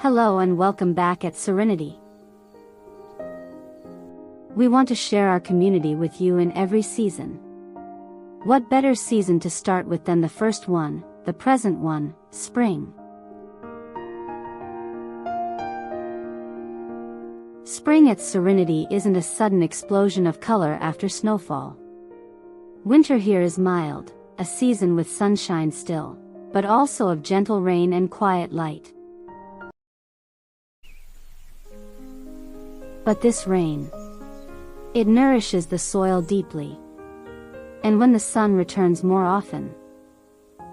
Hello and welcome back at Serinity. We want to share our community with you in every season. What better season to start with than the first one, the present one, spring. Spring at Serinity isn't a sudden explosion of color after snowfall. Winter here is mild, a season with sunshine still, but also of gentle rain and quiet light. But this rain, it nourishes the soil deeply. And when the sun returns more often,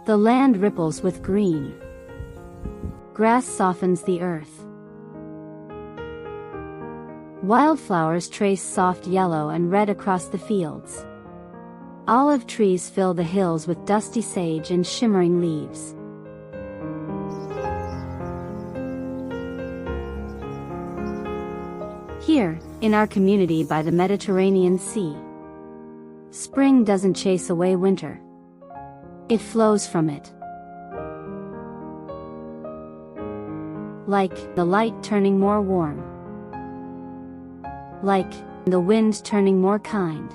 the land ripples with green. Grass softens the earth. Wildflowers trace soft yellow and red across the fields. Olive trees fill the hills with dusty sage and shimmering leaves. Here, in our community by the Mediterranean Sea, spring doesn't chase away winter. It flows from it. Like the light turning more warm. Like the wind turning more kind.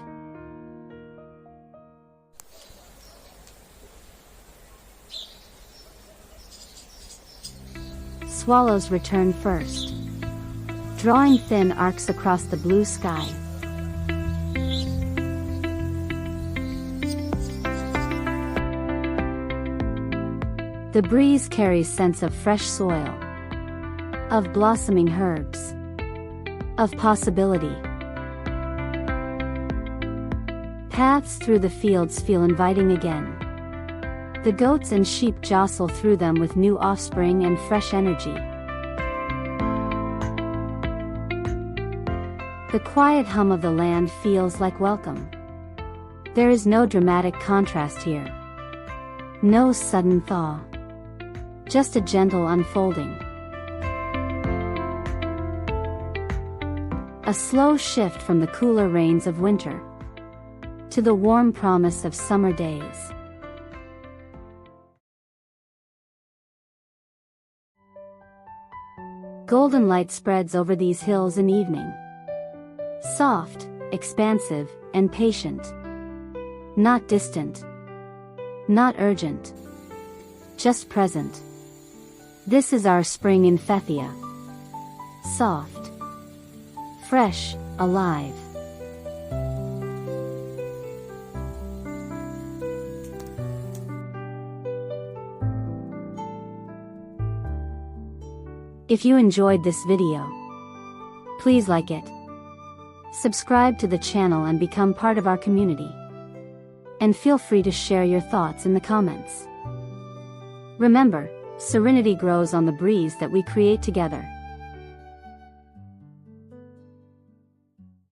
Swallows return first, drawing thin arcs across the blue sky. The breeze carries scents of fresh soil, of blossoming herbs, of possibility. Paths through the fields feel inviting again. The goats and sheep jostle through them with new offspring and fresh energy. The quiet hum of the land feels like welcome. There is no dramatic contrast here. No sudden thaw. Just a gentle unfolding. A slow shift from the cooler rains of winter to the warm promise of summer days. Golden light spreads over these hills in evening. Soft, expansive, and patient. Not distant. Not urgent. Just present. This is our spring in Fethiye. Soft. Fresh, alive. If you enjoyed this video, please like it. Subscribe to the channel and become part of our community. And feel free to share your thoughts in the comments. Remember, Serinity grows on the breeze that we create together.